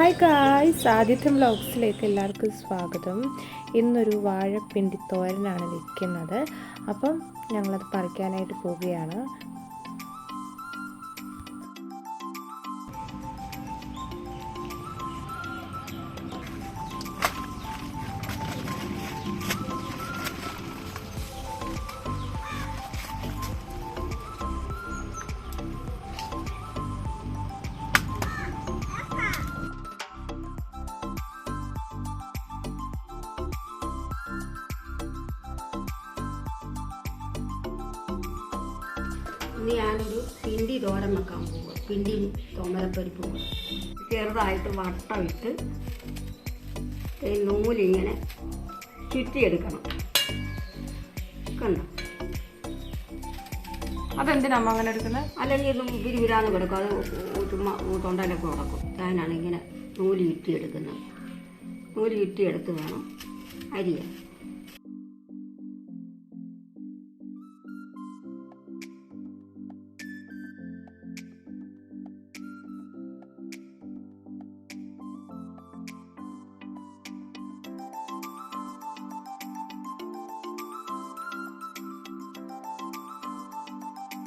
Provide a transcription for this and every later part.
Hi guys, ആദിത്യം വ്ലോഗ്സിലേക്ക് എല്ലാവർക്കും സ്വാഗതം. ഇന്നൊരു വാഴപ്പിണ്ടി തോരനാണ് വെക്കുന്നത്. അപ്പം ഞങ്ങളത് പറിക്കാനായിട്ട് പോവുകയാണ്. ഇനി ഞാനൊരു പിണ്ടി തോരൻ വെക്കാൻ പോവുക. പിണ്ടിയും തോമരപ്പരിപ്പും ചെറുതായിട്ട് വട്ടമിട്ട് ഈ നൂലിങ്ങനെ ചുറ്റിയെടുക്കണം. കണ്ടോ? അതെന്തിനാ അമ്മ അങ്ങനെ എടുക്കുന്നത്? അല്ലെങ്കിൽ ഇതും വിരിവിരാന്ന് കിടക്കും, അത് ചുമ്മാ തൊണ്ടയിലൊക്കെ കിടക്കും. അതിനാണ് ഇങ്ങനെ നൂല് ചുറ്റിയെടുക്കുന്നത്. നൂല് ചുറ്റിയെടുത്ത് വേണം അരിയാൻ.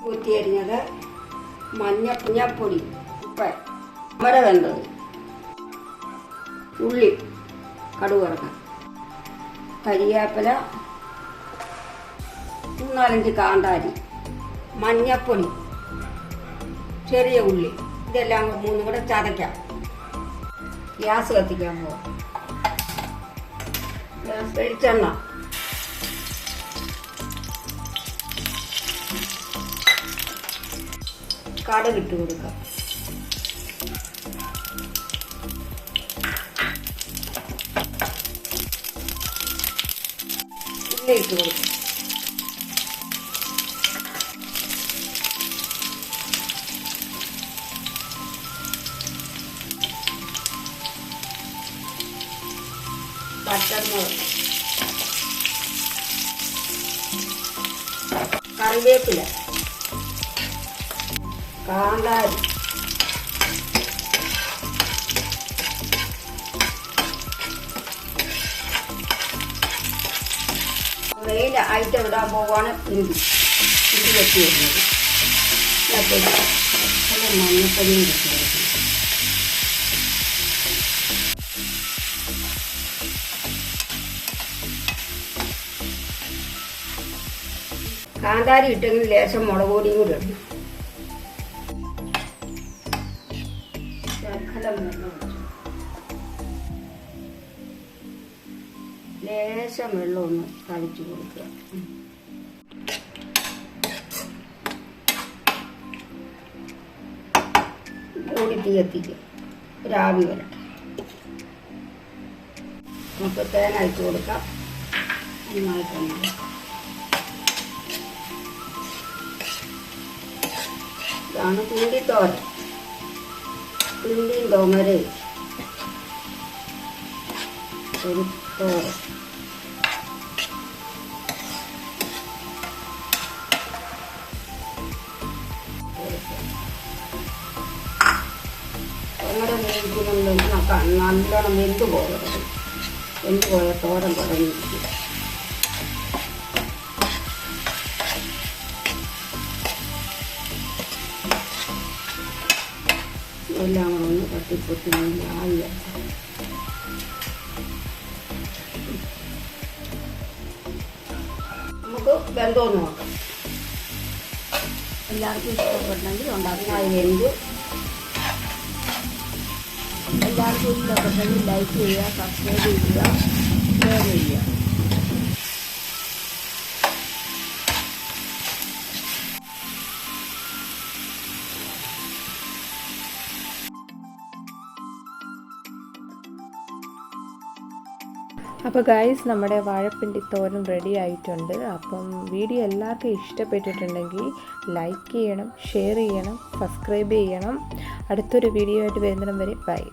കുത്തിയരിഞ്ഞത്, മഞ്ഞപ്പൊടി, ഉപ്പ്, അമര വെന്തത്, ഉള്ളി, കടുക് വറുക്കാൻ, കരിവേപ്പില, 4-5 കാന്താരി, മഞ്ഞപ്പൊടി, ചെറിയ ഉള്ളി, ഇതെല്ലാം 3 കൂടെ ചതയ്ക്കാം. ഗ്യാസ് കത്തിക്കാൻ പോവാം. വെളിച്ചെണ്ണ, കടുകിട്ട് കൊടുക്കാം. ഉള്ളി ഇട്ട് കൊടുക്കാം. പച്ചമുളക്, കറിവേപ്പില, കാന്താരി, മെയിൻ ഐറ്റം ഇടാൻ പോവാണ് പിണ്ടി വെട്ടി വരുന്നത്. മഞ്ഞപ്പൊടിയും വെട്ടി കൊടുക്കണം. കാന്താരി ഇട്ടെങ്കിൽ ലേശം മുളക് പൊടിയും കൂടി ഇടണം. ലേശം വെള്ളം ഒന്ന് തളിച്ചു കൊടുക്കുക. കൂടി തീ എത്തിക്കുക. ഒരാവി വരട്ടെ. നമുക്ക് തേങ്ങ അയച്ചു കൊടുക്കാം. നന്നായിട്ടുണ്ട്. ഇതാണ് പിണ്ടിത്തോരൻ. പിണ്ടിയും തോമരയും ഒരു തോരൻ. തോമര വേവിക്കുന്നുണ്ടെങ്കിൽ നല്ലോണം വെന്ത് പോകരുത്. വെന്ത് പോയ തോരൻ തുടങ്ങിയിരിക്കും. എല്ലാം കൂടെ ഒന്ന് തട്ടിപ്പൊത്തി ആയി. നമുക്ക് വെന്തോന്ന് നോക്കാം. എല്ലാവർക്കും ഇഷ്ടപ്പെട്ടെങ്കിൽ ഉണ്ടാക്കുന്നതായി വെന്ത്. എല്ലാവർക്കും ഇഷ്ടപ്പെട്ടെങ്കിൽ ലൈക്ക് ചെയ്യുക, സബ്സ്ക്രൈബ് ചെയ്യുക, ഷെയർ ചെയ്യുക. അപ്പോൾ ഗായ്സ്, നമ്മുടെ വാഴപ്പിണ്ടി തോരൻ റെഡി ആയിട്ടുണ്ട്. അപ്പം വീഡിയോ എല്ലാവർക്കും ഇഷ്ടപ്പെട്ടിട്ടുണ്ടെങ്കിൽ ലൈക്ക് ചെയ്യണം, ഷെയർ ചെയ്യണം, സബ്സ്ക്രൈബ് ചെയ്യണം. അടുത്തൊരു വീഡിയോ ആയിട്ട് വരുന്നിടം വരെ ബൈ.